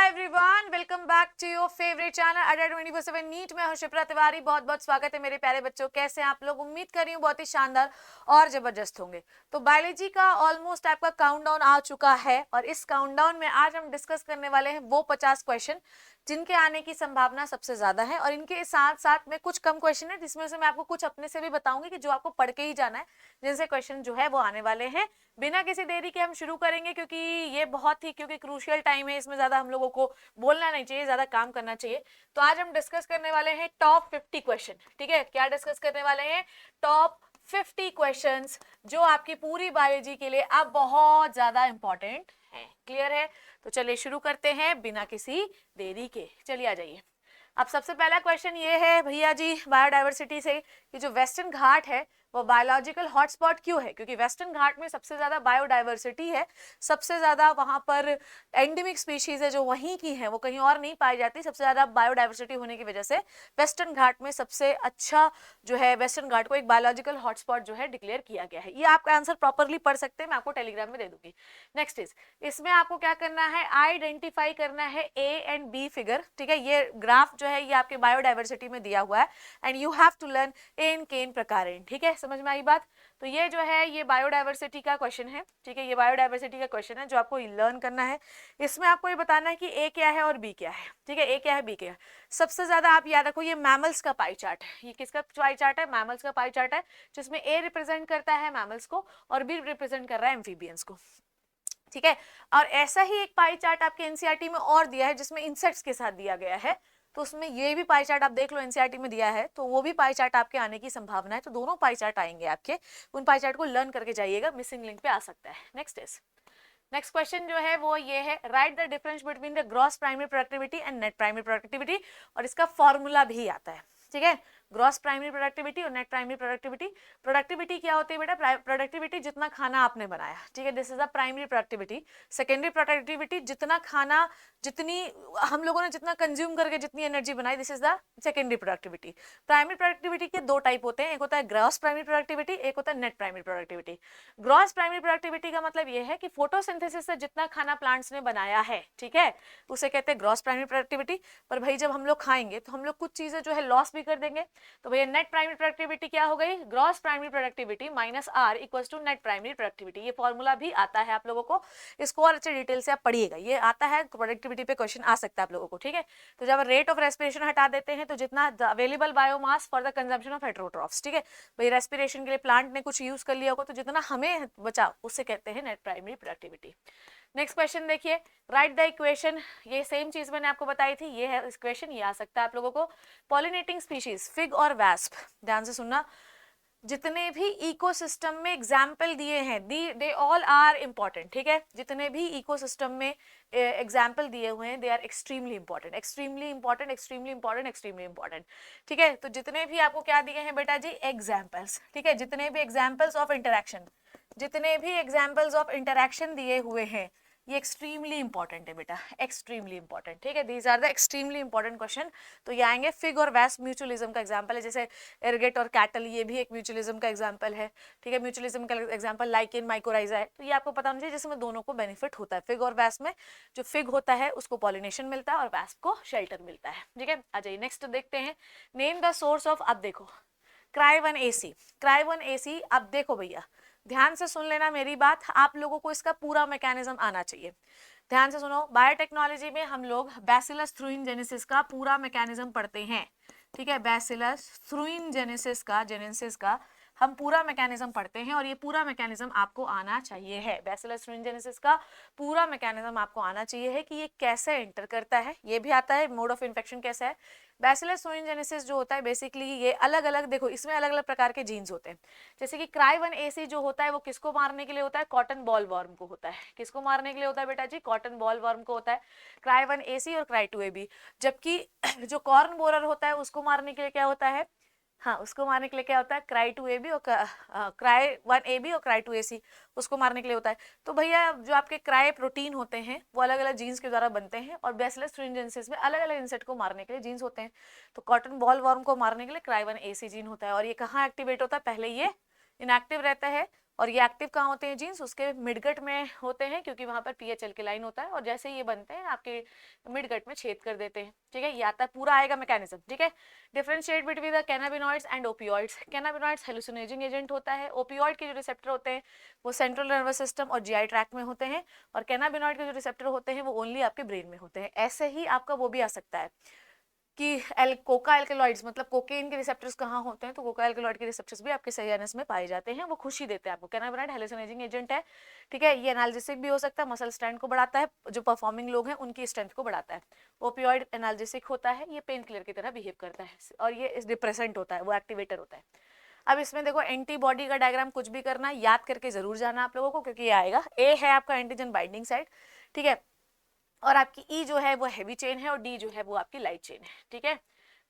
Everyone, welcome back to your favourite channel Adda 24/7 NEET में हूं शिप्रा तिवारी। बहुत बहुत स्वागत है मेरे प्यारे बच्चों। कैसे हैं आप लोग? उम्मीद कर रही हूँ बहुत ही शानदार और जबरदस्त होंगे। तो बायोलॉजी का ऑलमोस्ट आपका काउंटडाउन आ चुका है और इस काउंटडाउन में आज हम डिस्कस करने वाले हैं वो 50 क्वेश्चन जिनके आने की संभावना सबसे ज्यादा है, और इनके साथ साथ में कुछ कम क्वेश्चन है जिसमें से मैं आपको कुछ अपने से भी बताऊंगी कि जो आपको पढ़ के ही जाना है, जिनसे क्वेश्चन जो है वो आने वाले हैं। बिना किसी देरी के हम शुरू करेंगे क्योंकि ये बहुत ही क्रूशियल टाइम है, इसमें ज्यादा हम लोगों को बोलना नहीं चाहिए, ज्यादा काम करना चाहिए। तो आज हम डिस्कस करने वाले हैं टॉप 50 क्वेश्चन। ठीक है, क्या डिस्कस करने वाले हैं? टॉप 50 क्वेश्चंस जो आपकी पूरी बायोलॉजी के लिए अब बहुत ज्यादा इंपॉर्टेंट है। क्लियर है? तो चलिए शुरू करते हैं बिना किसी देरी के। चलिए आ जाइए। अब सबसे पहला क्वेश्चन ये है भैया जी बायोडाइवर्सिटी से कि जो वेस्टर्न घाट है वो बायोलॉजिकल हॉटस्पॉट क्यों है? क्योंकि वेस्टर्न घाट में सबसे ज्यादा बायोडाइवर्सिटी है, सबसे ज्यादा वहां पर एंडेमिक स्पीशीज है जो वहीं की है, वो कहीं और नहीं पाई जाती। सबसे ज्यादा बायोडाइवर्सिटी होने की वजह से वेस्टर्न घाट में सबसे अच्छा जो है वेस्टर्न घाट को एक बायोलॉजिकल हॉटस्पॉट जो है डिक्लेयर किया गया है। ये आपका आंसर प्रॉपरली पढ़ सकते हैं, मैं आपको टेलीग्राम में दे दूंगी। नेक्स्ट इज, इसमें आपको क्या करना है? आइडेंटिफाई करना है ए एंड बी फिगर। ठीक है, ये ग्राफ जो है ये आपके बायोडाइवर्सिटी में दिया हुआ है and you have to learn एन केन प्रकारेण। ठीक है, समझ में आई बात? तो ये जो है ये बायोडाइवर्सिटी का क्वेश्चन है। ठीक है, ये बायोडाइवर्सिटी का क्वेश्चन है जो आपको लर्न करना है। इसमें आपको ये बताना है कि ए क्या है और बी क्या है। ठीक है, ए क्या है बी क्या है। सबसे ज्यादा आप याद रखो ये मैमल्स का पाई चार्ट है। ये किसका पाई चार्ट है? मैमल्स का पाई चार्ट है, जिसमें ए रिप्रेजेंट करता है मैमल्स को और बी रिप्रेजेंट कर रहा है एम्फीबियंस को। ठीक है, और ऐसा ही एक पाई चार्ट आपके एनसीईआरटी में और दिया है जिसमें इंसेक्ट्स के साथ दिया गया है। तो उसमें ये भी पाई चार्ट आप देख लो, एनसीईआरटी में दिया है, तो वो भी पाई चार्ट आपके आने की संभावना है। तो दोनों पाई चार्ट आएंगे आपके, उन पाई चार्ट को लर्न करके जाइएगा, मिसिंग लिंक पे आ सकता है। नेक्स्ट क्वेश्चन जो है वो ये है, right the difference between the gross primary productivity and net primary productivity. और इसका फॉर्मूला भी आता है। ठीक है, ग्रॉस प्राइमरी प्रोडक्टिविटी और नेट प्राइमरी प्रोडक्टिविटी। प्रोडक्टिविटी क्या होती है बेटा? प्रोडक्टिविटी जितना खाना आपने बनाया। ठीक है, this is the primary productivity. Secondary productivity जितना खाना, जितनी हम लोगों ने जितना कंज्यूम करके जितनी एनर्जी बनाई, this is the secondary productivity. Primary productivity के दो टाइप होते हैं, एक होता है ग्रॉस प्राइमरी प्रोडक्टिविटी, एक होता है net primary productivity. Gross primary productivity का मतलब यह है कि फोटोसिंथेसिस से जितना खाना प्लांट्स ने बनाया है, ठीक है, उसे कहते हैं ग्रॉस प्राइमरी प्रोडक्टिविटी। पर भाई जब हम लोग खाएंगे तो हम लोग कुछ चीजें जो है लॉस भी कर देंगे। तो भैया नेट प्राइमरी प्रोडक्टिविटी क्या हो गई? Gross primary productivity minus R equals to net primary productivity. ये फॉर्मूला भी आता है आप लोगों को, इसको और अच्छे डिटेल से आप पढ़िएगा, ये आता है प्रोडक्टिविटी पे क्वेश्चन आ सकता है आप लोगों को। ठीक है, तो जब रेट ऑफ रेस्पिरेशन हटा देते हैं तो जितना available biomass for the consumption of heterotrophs, ठीक है, भाई रेस्पिरेशन के लिए प्लांट ने कुछ यूज कर लिया होगा तो जितना हमें बचा उससे कहते हैं net primary productivity. Next question देखिए, राइट द इक्वेशन। ये सेम चीज मैंने आपको बताई थी, ये है इक्वेशन, ये आ सकता है आप लोगों को। पॉलिनेटिंग स्पीशीज फिग और वैस्प, ध्यान से सुनना, जितने भी इकोसिस्टम में एग्जाम्पल दिए हैं दे ऑल आर इंपॉर्टेंट। ठीक है, जितने भी इकोसिस्टम में एग्जाम्पल दिए हुए हैं they are extremely important, extremely important, extremely important, extremely important. ठीक है, तो जितने भी आपको क्या दिए हैं बेटा जी? एग्जाम्पल्स। ठीक है, जितने भी एग्जाम्पल्स ऑफ इंटरेक्शन, जितने भी एग्जाम्पल्स ऑफ इंटरेक्शन दिए हुए हैं ये एक्सट्रीमली इंपॉर्टेंट है बेटा, एक्सट्रीमली इंपॉर्टेंट। ठीक है, these are the extremely important question. तो ये आएंगे। फिग और वैस्प म्यूचुअलिज्म का एग्जांपल है, जैसे एरगेट और कैटल, ये भी एक म्यूचुअलिज्म का एग्जांपल है। ठीक है, म्यूचुअलिज्म का एग्जांपल लाइकेन, माइकोराइजा है। तो ये आपको पता होना चाहिए, जिसमें दोनों को बेनिफिट होता है। फिग और वैस्प में जो फिग होता है उसको पॉलिनेशन मिलता है और वैस्प को शेल्टर मिलता है। ठीक है, आ जाइए नेक्स्ट देखते हैं। नेम द सोर्स ऑफ, अब देखो क्राई1AC, क्राई1AC। अब देखो भैया ध्यान से सुन लेना मेरी बात, आप लोगों को इसका पूरा मैकेनिज्म आना चाहिए। ध्यान से सुनो, बायोटेक्नोलॉजी में हम लोग बैसिलस थ्रूइनजेनेसिस का पूरा मैकेनिज्म पढ़ते हैं। ठीक है, बैसिलस थ्रूइनजेनेसिस का हम पूरा मैकेनिज्म पढ़ते हैं और ये पूरा मैकेनिज्म आपको आना चाहिए है। बैसिलस थ्रूइनजेनेसिस का पूरा मैकेनिज्म आपको आना चाहिए है कि ये कैसे एंटर करता है, ये भी आता है, मोड ऑफ इन्फेक्शन कैसा है। बैसिलस थ्रूइनजेनेसिस जो होता है बेसिकली ये अलग अलग, देखो इसमें अलग अलग प्रकार के जीन्स होते हैं। जैसे कि क्राई1AC जो होता है वो किसको मारने के लिए होता है? कॉटन बॉल वर्म को होता है। किसको मारने के लिए होता है बेटा जी? कॉटन बॉल वर्म को होता है, क्राई1AC और क्राई2AB। जबकि जो कॉर्न बोरर होता है उसको मारने के लिए क्या होता है? हाँ, उसको मारने के लिए क्या होता है? क्राई2AB और क्राई1AB और क्राई2AC, उसको मारने के लिए होता है। तो भैया जो आपके क्राई प्रोटीन होते हैं वो अलग अलग जीन्स के द्वारा बनते हैं और बैसिलस थ्रूइनजेनेसिस में अलग अलग इंसेक्ट को मारने के लिए जीन्स होते हैं। तो कॉटन बॉल वर्म को मारने के लिए क्राई1AC जीन होता है और ये कहाँ एक्टिवेट होता है? पहले ये इनएक्टिव रहता है, और ये एक्टिव कहाँ होते हैं जीन्स, उसके मिडगट में होते हैं, क्योंकि वहां पर पीएच एल्केलाइन होता है, और जैसे ये बनते हैं आपके मिडगट में छेद कर देते हैं। ठीक है, ये आता है, पूरा आएगा मैकेनिज्म। ठीक है, differentiate between the cannabinoids and opioids. Cannabinoids हेलुसिनोजेनिक agent होता है, ओपियोइड के जो रिसेप्टर होते हैं वो सेंट्रल नर्वस सिस्टम और जीआई ट्रैक्ट में होते हैं, और कैनाबिनॉइड के जो रिसेप्टर होते हैं वो ओनली आपके ब्रेन में होते हैं। ऐसे ही आपका वो भी आ सकता है कि कोका एल्केलॉइड्स, मतलब कोकेन के रिसेप्टर्स कहाँ होते हैं, तो कोका एल्केलॉइड के रिसेप्टर्स भी आपके सीएनएस में पाए जाते हैं, वो खुशी देते हैं आपको। कैनाबिनॉइड हेलुसिनोजेनिक एजेंट है। ठीक है, ये एनाल्जेसिक भी हो सकता है, मसल स्ट्रेंथ को बढ़ाता है, जो परफॉर्मिंग लोग हैं उनकी स्ट्रेंथ को बढ़ाता है। ओपियोइड एनाल्जेसिक होता है, ये पेन किलर की तरह बिहेव करता है, और ये डिप्रेसेंट होता है, वो एक्टिवेटर होता है। अब इसमें देखो एंटीबॉडी का डायग्राम कुछ भी करना है याद करके जरूर जाना आप लोगों को, क्योंकि ये आएगा। ए है आपका एंटीजन बाइंडिंग साइट, ठीक है, और आपकी ई जो है वो हैवी चेन है, और डी जो है वो आपकी लाइट चेन है। ठीक है,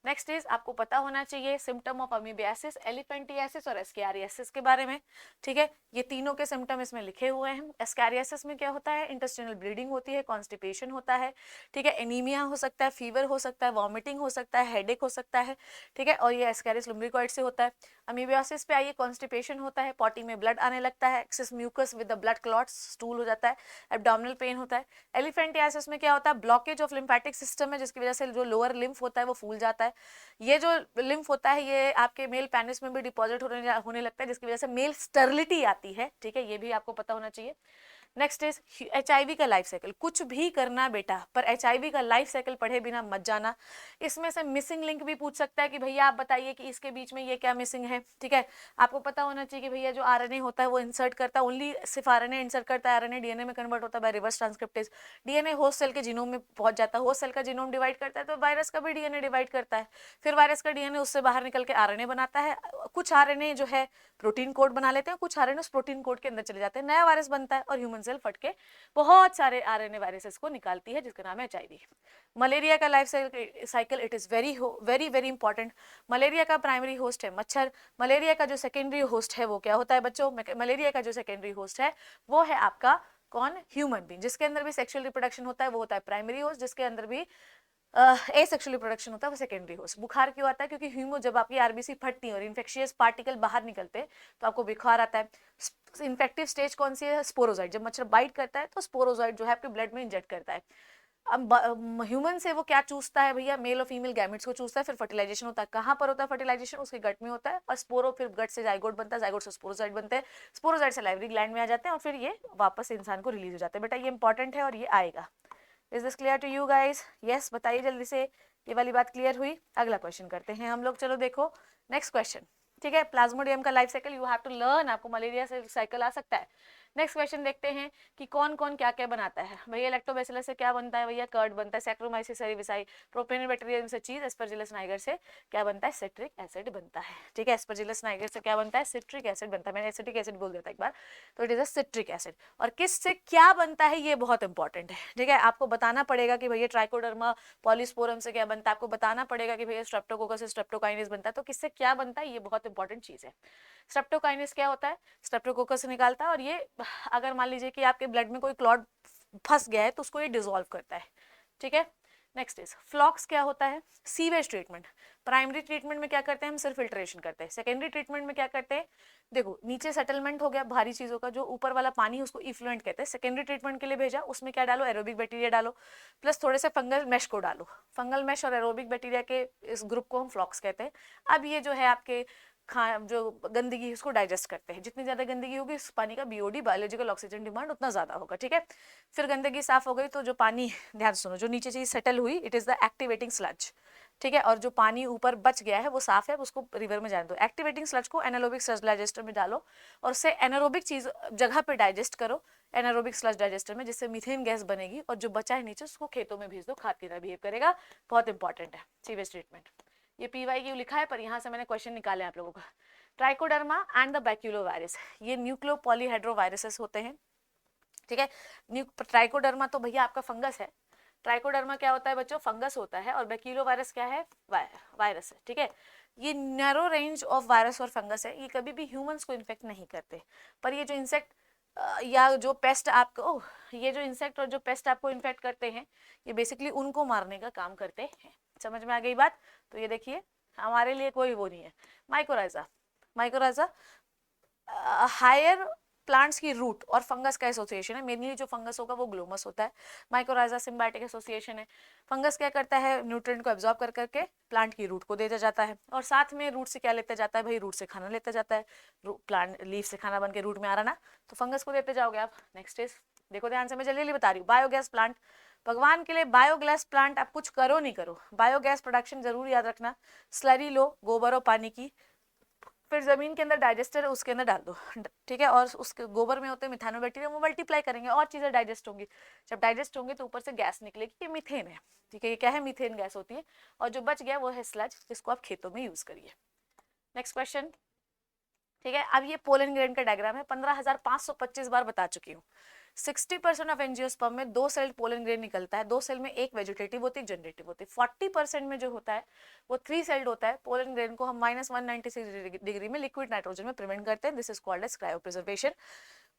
नेक्स्ट इज आपको पता होना चाहिए सिम्टम ऑफ अमीबियासिस, एलिफेंटियासिस और एस्कैरियासिस के बारे में। ठीक है, ये तीनों के सिम्टम इसमें लिखे हुए हैं। एस्कैरियासिस में क्या होता है, इंटेस्टिनल ब्लीडिंग होती है, कॉन्स्टिपेशन होता है। ठीक है, एनीमिया हो सकता है, फीवर हो सकता है, वॉमिटिंग हो सकता है, हेडेक हो सकता है। ठीक है, और ये एस्कैरियस लुम्ब्रिकॉइड से होता है। अमीबियासिस पे आइए, कॉन्स्टिपेशन होता है, पॉटी में ब्लड आने लगता है, excess mucus with the blood clots, stool हो जाता है, एब्डोमिनल पेन होता है। एलिफेंटियासिस में क्या होता है, ब्लॉकेज ऑफ लिम्फेटिक सिस्टम है, जिसकी वजह से जो लोअर लिम्फ होता है वो फूल जाता है। ये जो लिम्फ होता है ये आपके मेल पेनिस में भी डिपॉजिट होने लगता है, जिसकी वजह से मेल स्टर्लिटी आती है। ठीक है, ये भी आपको पता होना चाहिए। नेक्स्ट इज HIV का लाइफ साइकिल। कुछ भी करना बेटा, पर HIV का लाइफ साइकिल पढ़े बिना मत जाना। इसमें से मिसिंग लिंक भी पूछ सकता है कि भैया आप बताइए कि इसके बीच में ये क्या मिसिंग है। ठीक है, आपको पता होना चाहिए कि भैया जो RNA होता है वो इंसर्ट करता है, ओनली सिर्फ RNA इंसर्ट करता है, RNA DNA में कन्वर्ट होता है by reverse transcriptase. DNA host cell के जीनोम में पहुंच जाता है, होस्ट सेल का जीनोम डिवाइड करता है तो वायरस का भी DNA डिवाइड करता है, फिर वायरस का DNA उससे बाहर निकल के RNA बनाता है। कुछ RNA जो है प्रोटीन कोड बना लेते हैं, कुछ RNA उस प्रोटीन कोड के अंदर चले जाते हैं, नया वायरस बनता है, और ह्यूमन सेल फट के बहुत सारे RNA वायरसेस को निकालती है, जिसका नाम है HIV। मलेरिया का life cycle, it is very very very important. Malaria का प्राइमरी होस्ट है मच्छर। मलेरिया का जो सेकेंडरी होस्ट है वो क्या होता है बच्चों, मलेरिया का जो सेकेंडरी होस्ट है वो है आपका कौन, ह्यूमन बीइंग। जिसके अंदर भी सेक्सुअल रिप्रोडक्शन होता है वो होता है प्राइमरी होस्ट, जिसके अंदर भी एसेक्सुअल रिप्रोडक्शन होता है वो सेकेंडरी होस्ट। बुखार क्यों आता है, क्योंकि ह्यूमो जब आपकी आरबीसी फटती है और इन्फेक्शियस पार्टिकल बाहर निकलते हैं तो आपको बुखार आता है। इन्फेक्टिव स्टेज कौन सी है, स्पोरोजोइड। जब मच्छर बाइट करता है तो स्पोरोजोइड जो है आपके ब्लड में इंजेक्ट करता है। अब ह्यूमन से वो क्या चूसता है भैया, मेल और फीमेल गैमेट्स को चूसता है, फिर फर्टिलाइजेशन होता है। कहाँ पर होता है फर्टिलाइजेशन, उसके गट में होता है, और स्पोरो फिर गट से जाइगोट बनता है, जाइगोट से स्पोरोजोइड बनते हैं, स्पोरोजोइड से लाइवरी ग्लैंड में आ जाते हैं, और फिर ये वापस इंसान को रिलीज हो जाते हैं। बेटा ये इंपॉर्टेंट है और ये आएगा। Is this clear to you guys? Yes, बताइए जल्दी से, ये वाली बात क्लियर हुई? अगला क्वेश्चन करते हैं हम लोग, चलो देखो नेक्स्ट क्वेश्चन। ठीक है, प्लाज्मोडियम का life cycle you have to learn, आपको मलेरिया से साइकिल आ सकता है। नेक्स्ट क्वेश्चन देखते हैं कि कौन कौन क्या क्या बनाता है भैया। लैक्टोबैसिलस से क्या बनता है भैया, कर्ड बनता है। सैक्रोमाइसिस सेरेविसाई, प्रोपेनोबैक्टीरियम से चीज, एस्परजिलस नाइगर से क्या बनता है, सिट्रिक एसिड बनता है। ठीक है, एस्परजिलस नाइगर से क्या बनता है, सिट्रिक एसिड बनता है। मैंने एसिटिक एसिड बोल दिया था एक बार, तो it is a citric acid. और किस से क्या बनता है ये बहुत इंपॉर्टेंट है। ठीक है, आपको बताना पड़ेगा कि भैया ट्राइकोडर्मा पॉलीस्पोरम से क्या बनता है, आपको बताना पड़ेगा कि भैया स्ट्रेप्टोकोकस से स्ट्रेप्टोकाइनेस बनता है, तो किससे क्या बनता है ये बहुत इंपॉर्टेंट चीज है। स्ट्रेप्टोकाइनेस क्या होता है, स्ट्रेप्टोकोकस से निकालता है, और ये अगर मान लीजिए कि आपके ब्लड में कोई क्लॉट फंस गया है तो उसको ये डिसॉल्व करता है। ठीक है, नेक्स्ट इज फ्लॉक्स क्या होता है, सीवेज ट्रीटमेंट। प्राइमरी ट्रीटमेंट में क्या करते हैं हम, सिर्फ फिल्ट्रेशन करते हैं। सेकेंडरी ट्रीटमेंट में क्या करते हैं, देखो नीचे सेटलमेंट हो गया भारी चीजों का, जो ऊपर वाला पानी उसको इफ्लुएंट कहते हैं। सेकेंडरी ट्रीटमेंट के लिए भेजा, उसमें क्या डालो, एरोबिक बैक्टीरिया डालो, प्लस थोड़े से फंगल मैश को डालो। फंगल मैश और एरोबिक बैक्टीरिया के इस ग्रुप को हम फ्लॉक्स कहते हैं। अब ये जो है आपके जो गंदगी है उसको डाइजेस्ट करते हैं। जितनी ज्यादा गंदगी होगी उस पानी का बीओडी बायोलॉजिकल ऑक्सीजन डिमांड उतना ज्यादा होगा। ठीक है, फिर गंदगी साफ हो गई तो जो पानी, ध्यान सुनो, जो नीचे चीज सेटल हुई it is the activating sludge. ठीक है, और जो पानी ऊपर बच गया है वो साफ है, उसको रिवर में जाने दो। एक्टिवेटिंग स्लज को एनारोबिक स्लज डाइजेस्टर में डालो और उससे एनारोबिक चीज जगह पे डाइजेस्ट करो एनारोबिक स्लज डाइजेस्टर में, जिससे मीथेन गैस बनेगी, और जो बचा है नीचे उसको खेतों में भेज दो, खाद की तरह बिहेव करेगा। बहुत इंपॉर्टेंट है सीवेज ट्रीटमेंट। ये PYQ लिखा है पर यहाँ से मैंने क्वेश्चन निकाले आप लोगों का। ट्राइकोडर्मा एंड द बैक्यूलोवायरस, ये न्यूक्लियो पॉलीहाइड्रोवायरसेस होते हैं। ठीक है, ट्राइकोडर्मा तो भैया आपका फंगस है। ट्राइकोडर्मा क्या होता है बच्चों, फंगस होता है, और बैक्यूलोवायरस क्या है, वायरस है। ठीक है, ये नैरो रेंज ऑफ वायरस और फंगस है, ये कभी भी ह्यूमंस को इन्फेक्ट नहीं करते, पर ये जो इंसेक्ट या जो पेस्ट आपको, ये जो इंसेक्ट और जो पेस्ट आपको इन्फेक्ट करते हैं ये बेसिकली उनको मारने का काम करते हैं। समझ में आ गई बात? तो ये देखिए हमारे लिए कोई वो नहीं है। माइकोराइजा, माइकोराइजा हायर प्लांट्स की रूट और फंगस का एसोसिएशन है। मेनली जो फंगस होगा वो ग्लोमस होता है। माइकोराइजा सिम्बायोटिक एसोसिएशन है। फंगस क्या करता है, न्यूट्रिएंट को एब्जॉर्ब कर करके प्लांट की रूट को देता जाता है, और साथ में रूट से क्या लेते जाता है भाई, रूट से खाना लेते जाता है। प्लांट लीफ से खाना बन के रूट में आ रहा ना, तो फंगस को देते जाओगे आप। नेक्स्ट इज, देखो ध्यान से, मैं जल्दी जल्दी बता रही हूँ। बायोगैस प्लांट, भगवान के लिए बायोगैस प्लांट आप कुछ करो नहीं करो, बायोगैस प्रोडक्शन जरूर याद रखना। स्लरी लो गोबर और पानी की, फिर जमीन के अंदर डाइजेस्टर है उसके अंदर डाल दो, ठीक है, और उसके गोबर में होते हैं मिथानो बैक्टीरिया, वो मल्टीप्लाई करेंगे और चीजें डाइजेस्ट होंगी। जब डाइजेस्ट होंगे तो ऊपर से गैस निकलेगी, ये मीथेन है, ठीक है, ये क्या है, मीथेन गैस होती है। और जो बच गया वो है स्लज, जिसको आप खेतों में यूज करिए। नेक्स्ट क्वेश्चन, ठीक है। अब ये पोलन ग्रेन का डायग्राम है, 15,525 बार बता चुकी हूँ। 60% ऑफ एंजियोस्पर्म में 2 सेल पोलन ग्रेन निकलता है, 2 सेल में एक वेजिटेटिव होती है, एक जनरेटिव होती है। 40% में जो होता है वो 3 सेल्ड होता है। पोलन ग्रेन को हम -196 डिग्री में लिक्विड नाइट्रोजन में प्रिवेंट करते हैं, this is called as cryopreservation.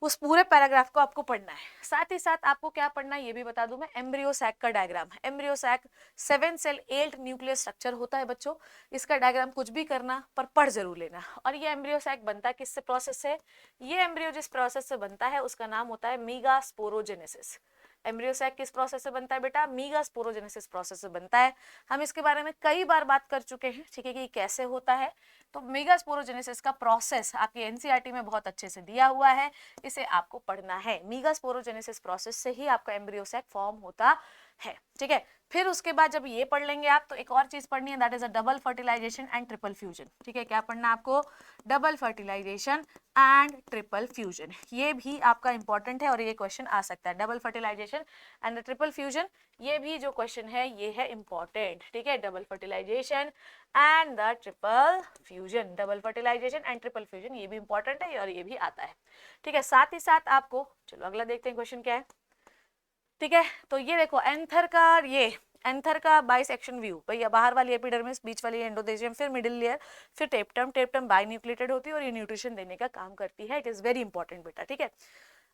उस पूरे पैराग्राफ को आपको पढ़ना है। साथ ही साथ आपको क्या पढ़ना है ये भी बता दूं मैं, एम्ब्रियो सैक का diagram. Embryo sac 7 cell 8 nuclear structure होता है बच्चों। इसका डायग्राम कुछ भी करना पर पढ़ जरूर लेना। और ये एम्ब्रियो सैक बनता है किससे, प्रोसेस से। ये एम्ब्रियो जिस प्रोसेस से बनता है उसका नाम होता है मीगास्पोरोजेनेसिस। एम्ब्रियो सैक किस प्रोसेस से बनता है बेटा, मीगास्पोरोजेनेसिस प्रोसेस से बनता है। हम इसके बारे में कई बार बात कर चुके हैं, ठीक है, कि कैसे होता है। तो मीगास्पोरोजेनेसिस का प्रोसेस आपके एनसीईआरटी में बहुत अच्छे से दिया हुआ है, इसे आपको पढ़ना है। मीगास्पोरोजेनेसिस प्रोसेस से ही आपका एम्ब्रियो सैक फॉर्म होता है, ठीक है। फिर उसके बाद जब ये पढ़ लेंगे आप, तो एक और चीज पढ़नी है, that is a double fertilization and triple fusion, ठीक है। क्या पढ़ना है आपको, double fertilization and triple fusion, ये भी आपका इंपॉर्टेंट है और ये क्वेश्चन आ सकता है। Double fertilization and triple fusion, ये भी जो क्वेश्चन है ये है इंपॉर्टेंट, ठीक है। Double fertilization and the triple fusion, double fertilization and triple fusion, ये भी इंपॉर्टेंट है और ये भी आता है, ठीक है। साथ ही साथ आपको, चलो अगला देखते हैं क्वेश्चन क्या है, ठीक है। तो ये देखो एंथर का, ये एंथर का बाइसेक्शन व्यू, भैया बाहर वाली एपिडर्मिस, बीच वाली एंडोथेलियम, फिर मिडिल लेयर, फिर टेप्टम। टेप्टम बाइन्यूक्लिएटेड होती है और ये न्यूट्रिशन देने का काम करती है। इट इज वेरी इंपॉर्टेंट बेटा, ठीक है।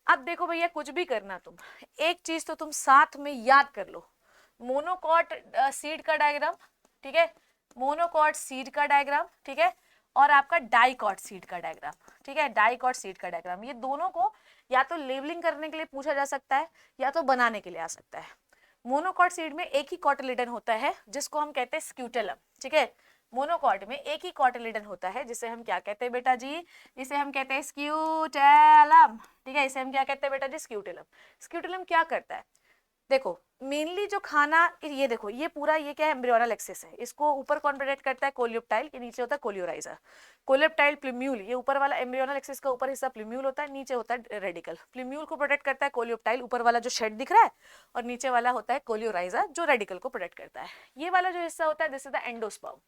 अब देखो भैया कुछ भी करना तुम, एक चीज तो तुम साथ में याद कर लो, मोनोकॉट सीड का डायग्राम, ठीक है, मोनोकॉट सीड का डायग्राम, ठीक है, और आपका डाइकॉट सीड का डायग्राम, ठीक है, डाइकॉट सीड का डायग्राम। ये दोनों को या तो लेबलिंग करने के लिए पूछा जा सकता है या तो बनाने के लिए आ सकता है। मोनोकॉट सीड में एक ही कॉटिलिडन होता है जिसको हम कहते हैं स्क्यूटेलम, ठीक है। मोनोकॉट में एक ही कॉटिलिडन होता है जिसे हम क्या कहते हैं बेटा जी, इसे हम कहते हैं स्क्यूटेलम, ठीक है, इसे हम क्या कहते हैं बेटा जी, स्क्यूटेलम। स्क्यूटेलम क्या करता है, देखो मेनली जो खाना, ये देखो ये पूरा ये क्या है, एम्ब्रियोनल एक्सिस है, इसको ऊपर कौन प्रोटेक्ट करता है, कोलियोप्टाइल, के नीचे होता है कोलियोराइजर। कोलियोप्टाइल प्लूम्यूल, ये ऊपर वाला एम्ब्रियोनल एक्सिस का ऊपर हिस्सा प्लूम्यूल होता है, नीचे होता है रेडिकल। प्लूम्यूल को प्रोटेक्ट करता है कोलियोप्टाइल, ऊपर वाला जो शेड दिख रहा है, और नीचे वाला होता है कोलियोराइजर जो रेडिकल को प्रोटेक्ट करता है। ये वाला जो हिस्सा होता है दिस इज द एंडोस्पर्म।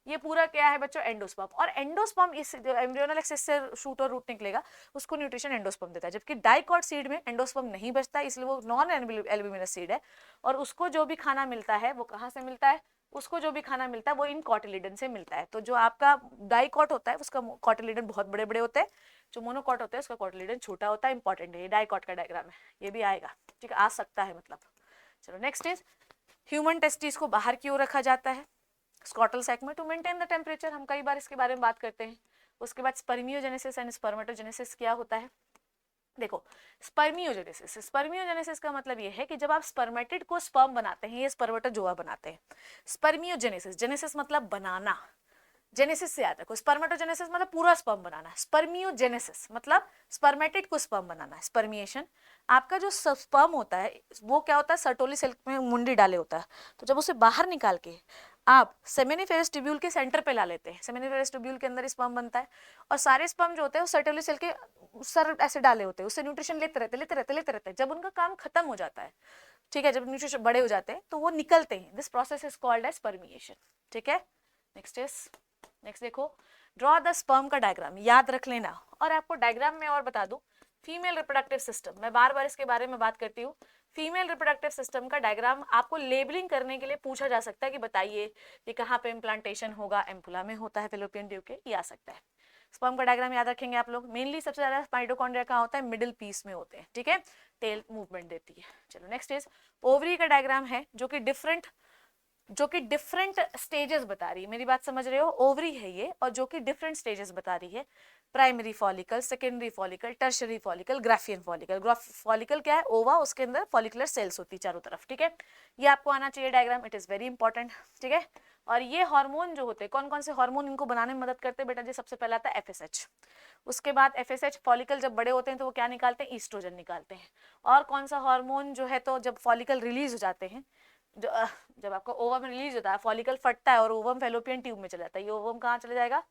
ये पूरा क्या है बच्चों, एंडोस्पर्म। और एंडोस्पर्म इस एम्ब्रियोनल एक्सिस से शूट और रूट निकलेगा, उसको न्यूट्रिशन एंडोस्पर्म देता है। जबकि डाइकॉट सीड में एंडोस्पर्म नहीं बचता, इसलिए वो नॉन एल्ब्यूमिनस सीड है, और उसको जो भी खाना मिलता है वो कहाँ से मिलता है, उसको जो भी खाना मिलता है वो इन कॉटिलिडन से मिलता है। तो जो आपका डाइकॉट होता है उसका कॉटिलिडन बहुत बड़े बड़े होते हैं, जो मोनोकॉट होता है उसका कॉटिलिडन छोटा होता है। इंपॉर्टेंट है, ये डाइकॉट का डायग्राम है, ये भी आएगा, ठीक है, आ सकता है मतलब। चलो नेक्स्ट इज, ह्यूमन टेस्टिस को बाहर की ओर रखा जाता है स्कॉटल सैक में टू मेंटेन द टेम्परेचर, हम कई बार इसके बारे में बात करते हैं। उसके बाद स्पर्मियोजेनेसिस एंड स्पर्मेटोजेनेसिस क्या होता है, देखो स्पर्मियोजेनेसिस, स्पर्मियोजेनेसिस का मतलब ये है कि जब आप स्पर्मेटिड को स्पर्म बनाते हैं, ये स्पर्मेटोजोआ बनाते हैं। स्पर्मियोजेनेसिस, जेनेसिस मतलब बनाना, जेनेसिस से याद रखो, स्पर्मेटोजेनेसिस मतलब पूरा स्पर्म बनाना, स्पर्मियोजेनेसिस मतलब स्पर्मेटिड को स्पर्म बनाना। स्पर्मिएशन, आपका जो स्पर्म होता है वो क्या होता है, सर्टोली सेल में मुंडी डाले होता है, तो जब उसे बाहर निकाल के आप सेमिनिफेरस ट्यूब्यूल के सेंटर पे ला लेते हैं, सेमिनिफेरस ट्यूब्यूल के अंदर स्पर्म बनता है, और सारे स्पर्म जो होते हैं वो सर्टोली सेल के सर ऐसे डाले होते हैं, उससे न्यूट्रिशन लेते रहते हैं। जब उनका काम खत्म हो जाता है, ठीक है, जब न्यूट्रिशन बड़े हो जाते हैं तो वो निकलते हैं, this process is called as spermiation, ठीक है। नेक्स्ट देखो, ड्रॉ द स्पर्म का डायग्राम, याद रख लेना। और आपको डायग्राम में और बता दूं, फीमेल रिप्रोडक्टिव सिस्टम, मैं बार बार इसके बारे में बात करती हूँ। फीमेल रिप्रोडक्टिव सिस्टम का डायग्राम आपको लेबलिंग करने के लिए पूछा जा सकता है कि बताइए ये कहाँ पे इम्प्लांटेशन होगा, एम्पुला में होता है फेलोपियन ट्यूब के, ये आ सकता है। स्पर्म का डायग्राम याद रखेंगे आप लोग। मेनली सबसे ज्यादा माइटोकॉन्ड्रिया कहाँ होता है, मिडिल पीस में होते हैं, ठीक है, टेल मूवमेंट देती है। चलो नेक्स्ट इज, ओवरी का डायग्राम है जो कि डिफरेंट जो कि डिफरेंट स्टेजेस बता रही है, मेरी बात समझ रहे हो, ओवरी है ये, और जो कि डिफरेंट स्टेजेस बता रही है, primary follicle, secondary follicle, tertiary follicle, Graafian follicle. Follicle क्या है, ओवा, उसके अंदर फॉलिकुलर सेल्स होती है चारों तरफ, ठीक है, ये आपको आना चाहिए diagram, it is very important, ठीक है। और ये हार्मोन जो होते हैं, कौन कौन से हार्मोन इनको बनाने में मदद करते हैं बेटा जी, सबसे पहला आता है FSH, उसके बाद FSH फॉलिकल जब बड़े होते हैं तो वो क्या निकालते हैं, ईस्ट्रोजन निकालते हैं। और कौन सा हार्मोन जो है, तो जब फॉलिकल रिलीज हो जाते हैं, जो जब आपका ओवम रिलीज होता है, फॉलिकल फटता है और ओवम फेलोपियन ट्यूब में चला जाता है, ये ओवम कहाँ चला जाएगा,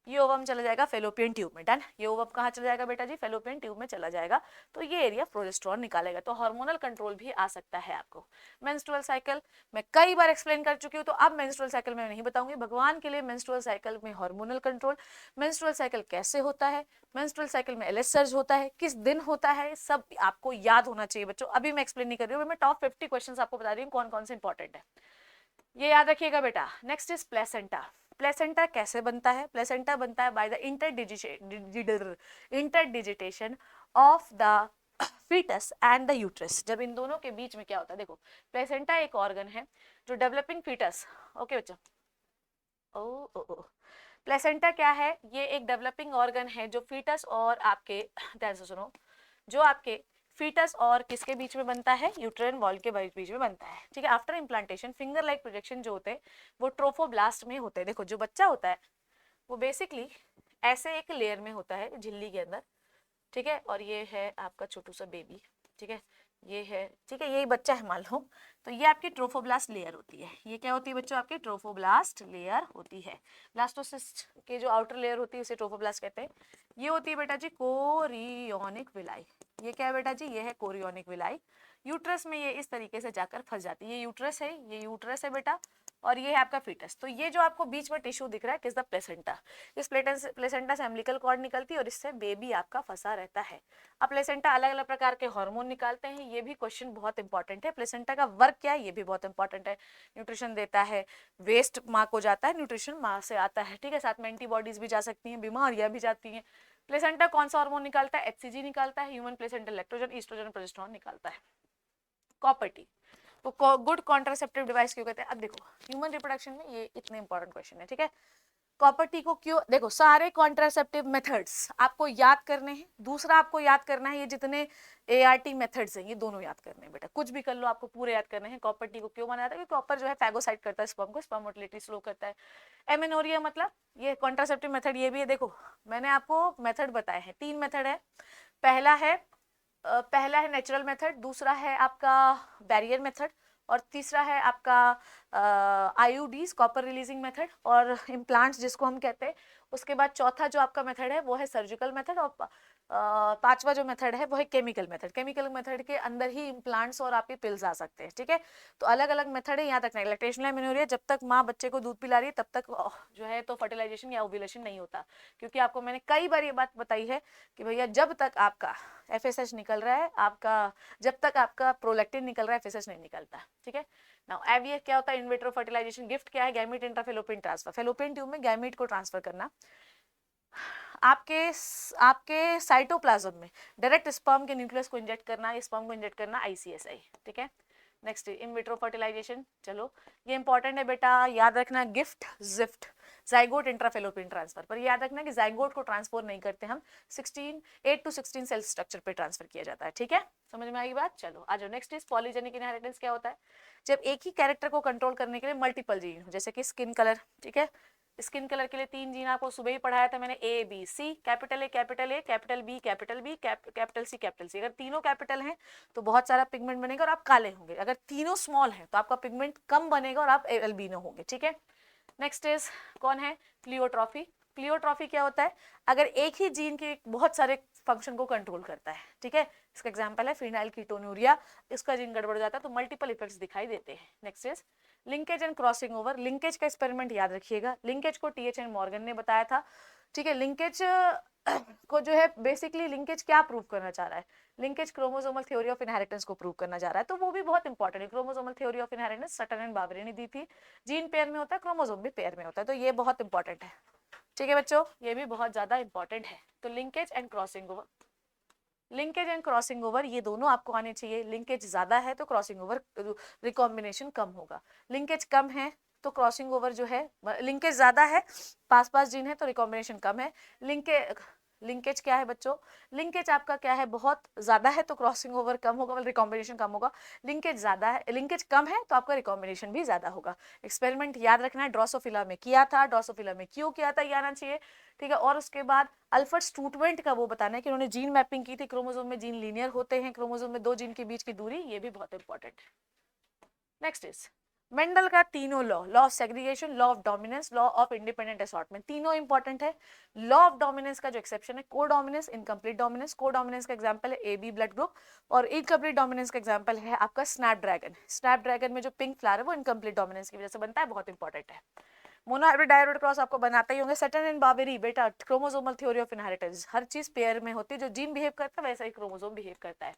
ये ओवम चला जाएगा फेलोपियन ट्यूब में, डन। ये ओवम कहाँ चला जाएगा बेटा जी, फेलोपियन ट्यूब में चला जाएगा, तो ये एरिया प्रोजेस्टेरोन निकालेगा, तो हार्मोनल कंट्रोल भी आ सकता है आपको। मेंस्ट्रुअल साइकिल मैं कई बार एक्सप्लेन कर चुकी हूँ, तो अब मेंस्ट्रुअल साइकिल में नहीं बताऊंगी, भगवान के लिए मेंस्ट्रुअल साइकिल में हार्मोनल कंट्रोल, मेंस्ट्रुअल साइकिल कैसे होता है, मेंस्ट्रुअल साइकिल में LH सर्ज होता है, किस दिन होता है, सब आपको याद होना चाहिए बच्चों। अभी मैं एक्सप्लेन नहीं कर रही हूँ, मैं टॉप 50 क्वेश्चन आपको बता रही हूँ कौन कौन से इंपॉर्टेंट है, ये याद रखिएगा बेटा। Next is placenta. प्लेसेंटा कैसे बनता है, प्लेसेंटा बनता है by the interdigitation of the foetus and the uterus. जब इन दोनों के बीच में क्या होता है, देखो प्लेसेंटा एक ऑर्गन है जो डेवलपिंग फीटस, ओके बच्चों, ओ ओ ओ प्लेसेंटा क्या है, ये एक डेवलपिंग ऑर्गन है जो फीटस और आपके, ध्यान से सुनो, जो आपके फीटस और किसके बीच में बनता है, यूट्राइन वॉल के बीच में बनता है, ठीक है। After implantation finger like projection जो होते हैं वो ट्रोफोब्लास्ट में होते हैं। देखो जो बच्चा होता है वो बेसिकली ऐसे एक लेयर में होता है झिल्ली के अंदर, ठीक है, और ये है आपका छोटू सा बेबी, ठीक है, ये है, ठीक है, यही बच्चा है मान लो, तो ये आपकी ट्रोफोब्लास्ट लेयर होती है। ये क्या होती है बच्चों, आपकी ट्रोफोब्लास्ट लेयर होती है। ब्लास्टोसिस्ट के जो आउटर लेयर होती है उसे ट्रोफोब्लास्ट कहते हैं। ये होती है बेटा जी कोरियोनिक विलाई, ये क्या है बेटा जी, ये है कोरियोनिक विलाई। यूट्रस में ये इस तरीके से जाकर फंस जाती है, ये यूट्रस है, ये यूट्रस है बेटा, और ये है आपका फीटस। तो ये जो आपको बीच में टिश्यू दिख रहा है किस द प्लेसेंटा, इस प्लेसेंटा से अम्बिलिकल कॉर्ड निकलती है और इससे बेबी आपका फंसा रहता है। अब प्लेसेंटा अलग अलग प्रकार के हार्मोन निकालते हैं, ये भी क्वेश्चन बहुत इंपॉर्टेंट है। प्लेसेंटा का वर्क क्या है, ये भी बहुत इंपॉर्टेंट है, न्यूट्रिशन देता है, वेस्ट माँ को जाता है, न्यूट्रिशन माँ से आता है, ठीक है, साथ में एंटीबॉडीज भी जा सकती हैं, बीमारियां भी जाती हैं। प्लेसेंटा कौन सा हार्मोन निकालता है, HCG निकालता है, human placental lactogen, estrogen, progesterone निकालता है। कॉपर टी तो गुड कॉन्ट्रासेप्टिव डिवाइस क्यों कहते हैं, अब देखो ह्यूमन रिप्रोडक्शन में ये इतने इंपॉर्टेंट क्वेश्चन है, ठीक है। कॉपर टी को क्यों, देखो सारे कॉन्ट्रासेप्टिव मेथड्स आपको याद करने हैं, दूसरा आपको याद करना है ये जितने ART मेथड्स हैं ये दोनों याद करने हैं बेटा, कुछ भी कर लो आपको पूरे याद करने हैं। कॉपर टी को क्यों बनाया था, क्योंकि कॉपर जो है फैगोसाइट करता है स्पर्म को, स्पर्म मोटिलिटी स्लो करता है। एमेनोरिया मतलब ये कॉन्ट्रासेप्टिव मेथड, ये भी है, देखो मैंने आपको मेथड बताए हैं, 3 मेथड है। पहला है नेचुरल मेथड, दूसरा है आपका बैरियर मेथड, और तीसरा है आपका IUDs कॉपर रिलीजिंग मेथड और इम्प्लांट्स जिसको हम कहते हैं। उसके बाद चौथा जो आपका मेथड है वो है सर्जिकल मेथड, और पांचवा जो मेथड है वो है केमिकल मेथड। केमिकल मेथड के अंदर ही इम्प्लांट्स और आपके पिल्स आ सकते हैं, ठीक है। तो अलग अलग मेथड है, यहाँ तक नहीं। लैक्टेशनल एमेनोरिया, जब तक माँ बच्चे को दूध पिला रही है तब तक जो है तो फर्टिलाइजेशन या ओव्यूलेशन नहीं होता, क्योंकि आपको मैंने कई बार ये बात बताई है कि भैया जब तक आपका FSH निकल रहा है, आपका जब तक आपका प्रोलैक्टिन निकल रहा है FSH नहीं निकलता, ठीक है। नाउ IVF क्या होता है, इन विट्रो फर्टिलाइजेशन। गिफ्ट क्या है, gamete intrafallopian transfer, fallopian tube में गैमीट को ट्रांसफर करना आपके आपके साइटोप्लाज्म में, डायरेक्ट स्पर्म के न्यूक्लियस को इंजेक्ट करना, स्पर्म को इंजेक्ट करना, ICSI, ठीक है। नेक्स्ट इन विट्रो फर्टिलाइजेशन, चलो ये इंपॉर्टेंट है बेटा, याद रखना, gift gift zygote intrafallopian transfer, पर याद रखना कि जाइगोट को ट्रांसफर नहीं करते हम, 8 to 16 सेल स्ट्रक्चर पे ट्रांसफर किया जाता है, ठीक है, समझ में आई बात। चलो आ जाओ, नेक्स्ट इज पॉलीजेनिक इनहेरिटेंस। क्या होता है, जब एक ही कैरेक्टर को कंट्रोल करने के लिए मल्टीपल जीन, जैसे कि स्किन कलर, ठीक है, स्किन कलर के लिए 3 जीन आपको सुबह ही पढ़ाया था मैंने, ABC, capital A capital A, capital B capital B, capital C। अगर तीनों कैपिटल हैं तो बहुत सारा पिगमेंट बनेगा और आप काले होंगे, अगर तीनों स्मॉल हैं तो आपका पिगमेंट कम बनेगा और आप एल्बिनो होंगे, ठीक है। नेक्स्ट इज कौन है, प्लियोट्रॉफी। प्लियोट्रॉफी क्या होता है, अगर एक ही जीन के बहुत सारे फंक्शन को कंट्रोल करता है, ठीक है। इसका एग्जांपल है फिनाइल कीटोन्यूरिया, इसका जीन गड़बड़ हो जाता है तो मल्टीपल इफेक्ट्स दिखाई देते हैं। Next is linkage and crossing over. Linkage का एक्सपेरिमेंट याद रखिएगा, लिंकेज को THN मॉर्गन ने बताया था, ठीक है। लिंकेज को जो है बेसिकली लिंकेज क्या प्रूव करना चाह रहा है, linkage chromosomal theory of inheritance को प्रूव करना चाह रहा है, तो वो भी बहुत इंपॉर्टेंट है। Chromosomal theory of inheritance Sutton and Boveri ने दी थी, जीन पेयर में होता है, क्रोमोसोम भी पेयर में होता है, तो ये बहुत इंपॉर्टेंट है, ठीक है बच्चों, ये भी बहुत ज्यादा इंपॉर्टेंट है। तो linkage and crossing over linkage and crossing over ये दोनों आपको आने चाहिए। लिंकेज ज्यादा है तो क्रॉसिंग ओवर रिकॉम्बिनेशन कम होगा, लिंकेज कम है तो क्रॉसिंग ओवर जो है, लिंकेज ज्यादा है, पास पास जीन है तो रिकॉम्बिनेशन कम है। लिंकेज क्या है बच्चों, लिंकेज आपका क्या है, बहुत ज्यादा है तो क्रॉसिंग ओवर कम होगा, मतलब रिकॉम्बिनेशन कम होगा। लिंकेज ज्यादा है, लिंकेज कम है तो आपका रिकॉम्बिनेशन भी ज्यादा होगा। एक्सपेरिमेंट याद रखना है, ड्रोसोफिला में किया था, ड्रोसोफिला में क्यों किया था ये आना चाहिए, ठीक है। और उसके बाद अल्फर्ड स्टूटमेंट का वो बताना है कि उन्होंने जीन मैपिंग की थी, क्रोमोसोम में जीन लीनियर होते हैं, क्रोमोसोम में दो जीन के बीच की दूरी, ये भी बहुत इंपॉर्टेंट है। नेक्स्ट इज मेंडल का तीनों law, law of segregation, law of dominance, law of independent assortment, तीनों इंपॉर्टेंट है। लॉ ऑफ डोमिनेंस का जो एक्सेप्शन है कोडोमिनेंस, इनकम्प्लीट डोमिनेंस। कोडोमिनेंस का एग्जांपल है AB ब्लड ग्रुप, और इनकम्प्लीट डोमिनेंस का एग्जांपल है आपका स्नैपड्रैगन। स्नैपड्रैगन में जो पिंक फ्लावर है वो इनकम्प्लीट डोमिनेंस की वजह से बनता है, बहुत इंपॉर्टेंट है। मोनोहाइब्रिड डायहाइब्रिड क्रॉस आपको बनाते ही होंगे। सटन एंड बावेरी, बेटा क्रोमोसोमल थ्योरी ऑफ इनहेरिटेंस, हर चीज पेयर में होती है, जो जीन बिहेव करता है वैसा ही क्रोमोसोम बिहेव करता है।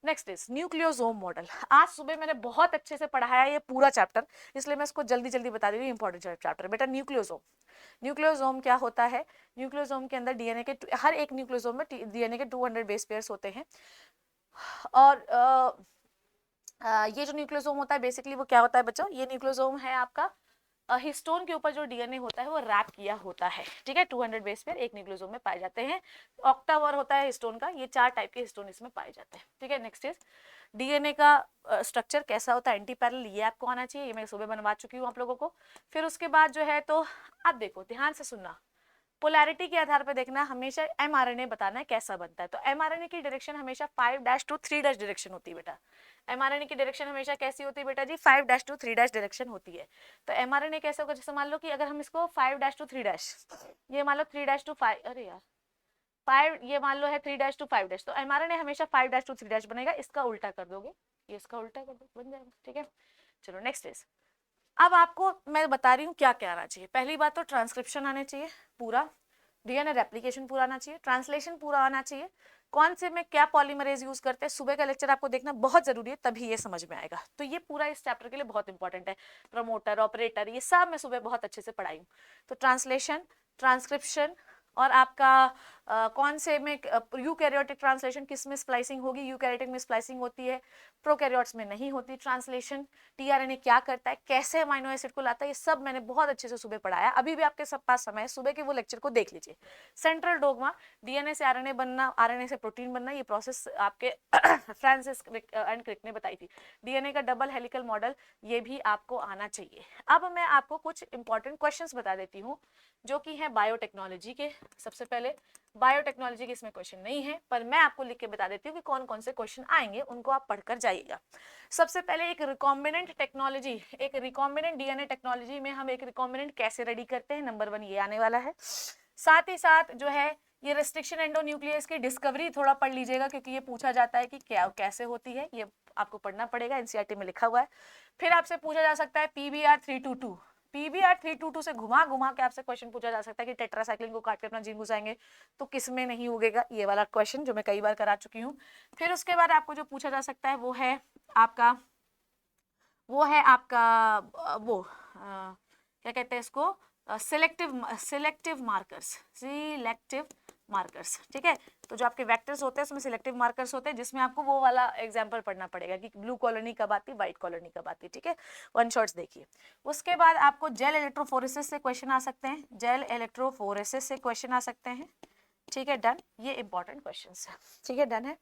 Next is nucleosome model. आज सुबह मैंने बहुत अच्छे से पढ़ाया ये पूरा चैप्टर, इसलिए मैं इसको जल्दी जल्दी बता दे रही हूँ, इंपॉर्टेंट चैप्टर। बेटा न्यूक्लियोसोम, न्यूक्लियोसोम क्या होता है, न्यूक्लियोसोम के अंदर डीएनए के, हर एक न्यूक्लियोसोम में डीएनए के 200 बेस पेयर्स होते हैं। और ये जो न्यूक्लियोसोम होता है बेसिकली वो क्या होता है बच्चों, ये न्यूक्लियोसोम है आपका हिस्टोन के ऊपर जो डीएनए होता है वो रैप किया होता है, ठीक है। 200 बेस पेयर एक न्यूक्लियोसोम में पाए जाते हैं। ऑक्टावर होता है हिस्टोन का, ये 4 टाइप के हिस्टोन इसमें पाए जाते हैं, ठीक है। नेक्स्ट इज डीएनए का स्ट्रक्चर कैसा होता है, एंटी पैरेलल, ये आपको आना चाहिए, ये मैं सुबह बनवा चुकी हूँ आप लोगों को। फिर उसके बाद जो है तो आप देखो ध्यान से सुनना, पोलैरिटी के आधार पर देखना, हमेशा एमआरएनए बताना है कैसा बनता है। तो एमआरएनए की डायरेक्शन हमेशा 5' to 3' डायरेक्शन होती है बेटा। एमआरएनए की डायरेक्शन हमेशा कैसी होती है बेटा जी, 5' to 3' डायरेक्शन होती है। तो एमआरएनए कैसे होगा, जैसे मान लो कि अगर हम इसको 5' to 3', ये मान लो 3' to 5, अरे यार 5, ये मान लो है 3' to 5', तो एमआरएनए हमेशा 5' to 3' बनेगा। इसका उल्टा कर दोगे, ये इसका उल्टा कर दो, बन जाएगा, ठीक है। चलो नेक्स्ट इज, अब आपको मैं बता रही हूँ क्या क्या आना चाहिए। पहली बात तो ट्रांसक्रिप्शन आने चाहिए पूरा, डीएनए रेप्लिकेशन पूरा आना चाहिए, ट्रांसलेशन पूरा आना चाहिए, कौन से में क्या पॉलीमरेज यूज करते हैं, सुबह का लेक्चर आपको देखना बहुत जरूरी है, तभी ये समझ में आएगा। तो ये पूरा इस चैप्टर के लिए बहुत इंपॉर्टेंट है। प्रमोटर, ऑपरेटर, ये सब मैं सुबह बहुत अच्छे से पढ़ाई हूँ। तो ट्रांसलेशन, ट्रांसक्रिप्शन, और आपका कौन से में यूकैरियोटिक ट्रांसलेशन, किस में स्प्लाइसिंग होगी, यूकैरियोटिक में स्प्लाइसिंग होती है, प्रोकैरियोट्स में नहीं होती ट्रांसलेशन, टीआरएनए क्या करता है, कैसे अमाइनो एसिड को लाता है, ये सब मैंने बहुत अच्छे से सुबह पढ़ाया। अभी भी आपके सब पास समय है, सुबह के वो लेक्चर को देख लीजिए। सेंट्रल डोगमा, डीएनए से आरएनए बनना, आरएनए से प्रोटीन बनना, ये प्रोसेस आपके फ्रांसिस एंड क्रिक ने बताई थी। डीएनए का डबल हेलिकल मॉडल, ये भी आपको आना चाहिए। अब मैं आपको कुछ इंपॉर्टेंट क्वेश्चंस बता देती हूँ जो कि है बायोटेक्नोलॉजी के। सबसे पहले बायोटेक्नोलॉजी के इसमें क्वेश्चन नहीं है, पर मैं आपको लिख के बता देती हूँ कि कौन कौन से क्वेश्चन आएंगे, उनको आप पढ़कर जाइएगा। सबसे पहले एक रिकॉम्बिनेंट टेक्नोलॉजी, एक रिकॉम्बिनेंट डीएनए टेक्नोलॉजी में हम एक रिकॉम्बिनेंट कैसे रेडी करते हैं, नंबर 1 ये आने वाला है। साथ ही साथ जो है ये रेस्ट्रिक्शन एंडोन्यूक्लियस की डिस्कवरी थोड़ा पढ़ लीजिएगा, क्योंकि ये पूछा जाता है कि क्या कैसे होती है, ये आपको पढ़ना पड़ेगा, एनसीईआरटी में लिखा हुआ है। फिर आपसे पूछा जा सकता है PBR322, PBR322 से घुमा घुमा के आपसे क्वेश्चन पूछा जा सकता है कि टेट्रासाइक्लिन को काट के अपना जीन घुसाएंगे तो किसमें नहीं उगेगा, ये वाला क्वेश्चन जो मैं कई बार करा चुकी हूँ। फिर उसके बाद आपको जो पूछा जा सकता है वो है आपका क्या कहते हैं इसको, सिलेक्टिव मार्कर्स, ठीक है। तो जो आपके वेक्टर्स होते हैं उसमें सिलेक्टिव मार्कर्स होते हैं, जिसमें आपको वो वाला एग्जांपल पढ़ना पड़ेगा कि ब्लू कॉलोनी कब आती, व्हाइट कॉलोनी कब आती, ठीक है। वन शॉट्स देखिए। उसके बाद आपको जेल इलेक्ट्रोफोरेसिस से क्वेश्चन आ सकते हैं, जेल इलेक्ट्रोफोरेसिस से क्वेश्चन आ सकते हैं, ठीक है, डन। ये इंपॉर्टेंट क्वेश्चन है, ठीक है, डन है।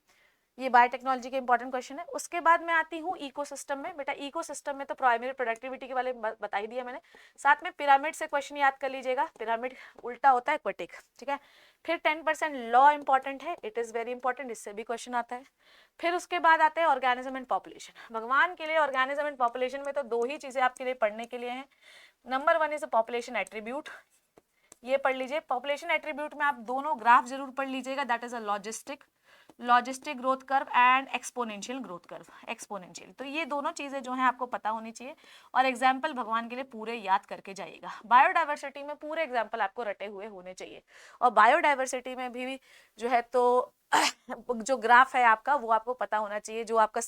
ये बायोटेक्नोलॉजी के इंपॉर्टेंट क्वेश्चन है। उसके बाद मैं आती हूँ इकोसिस्टम में। बेटा इकोसिस्टम में तो प्राइमरी प्रोडक्टिविटी के बारे में बता ही दिया मैंने। साथ में पिरामिड से क्वेश्चन याद कर लीजिएगा, पिरामिड उल्टा होता है एक्वेटिक, ठीक है। फिर 10% लॉ इंपॉर्टेंट है, इट इज वेरी इंपॉर्टेंट, इससे भी क्वेश्चन आता है। फिर उसके बाद आते हैं ऑर्गेनिज्म एंड पॉपुलेशन। भगवान के लिए ऑर्गेनिज्म एंड पॉपुलेशन में तो 2 ही चीजें आपके लिए पढ़ने के लिए हैं। नंबर 1 इज पॉपुलेशन एट्रीब्यूट, ये पढ़ लीजिए। पॉपुलेशन एट्रीब्यूट में आप दोनों ग्राफ जरूर पढ़ लीजिएगा, that is a logistic growth curve and exponential growth curve, exponential. तो ये दोनों चीजें जो हैं आपको पता होनी चाहिए, और एग्जाम्पल भगवान के लिए पूरे याद करके जाइएगा। बायोडाइवर्सिटी में पूरे एग्जाम्पल आपको रटे हुए होने चाहिए, और बायोडाइवर्सिटी में भी जो है तो जो ग्राफ है आपका वो आपको पता होना चाहिए, जो आपका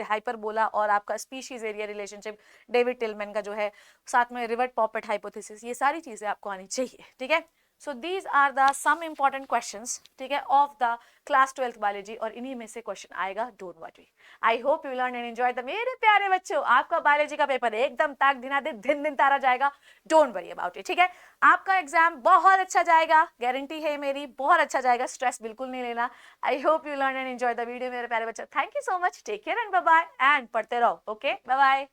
हाइपरबोला और आपका species area relationship, David Tilman का जो है, साथ में रिवर्ट पॉपेट हाइपोथेसिस, ये सारी चीजें आपको आनी चाहिए, ठीक है। So these are the some important questions, ठीक है, of the class 12th biology, और इन्हीं में से क्वेश्चन आएगा, don't worry. I hope you learn and enjoy the, मेरे प्यारे बच्चों, आपका बायोलॉजी का पेपर एकदम ताक दिना दे, दिन दिन तारा जाएगा, डोंट वरी अबाउट इट, ठीक है। आपका एग्जाम बहुत अच्छा जाएगा, गारंटी है मेरी, बहुत अच्छा जाएगा, स्ट्रेस बिल्कुल नहीं लेना। I hope you learn and enjoy the video मेरे प्यारे बच्चों। Thank you so much, take care and bye bye, and पढ़ते रहो, ओके, बाय बाय।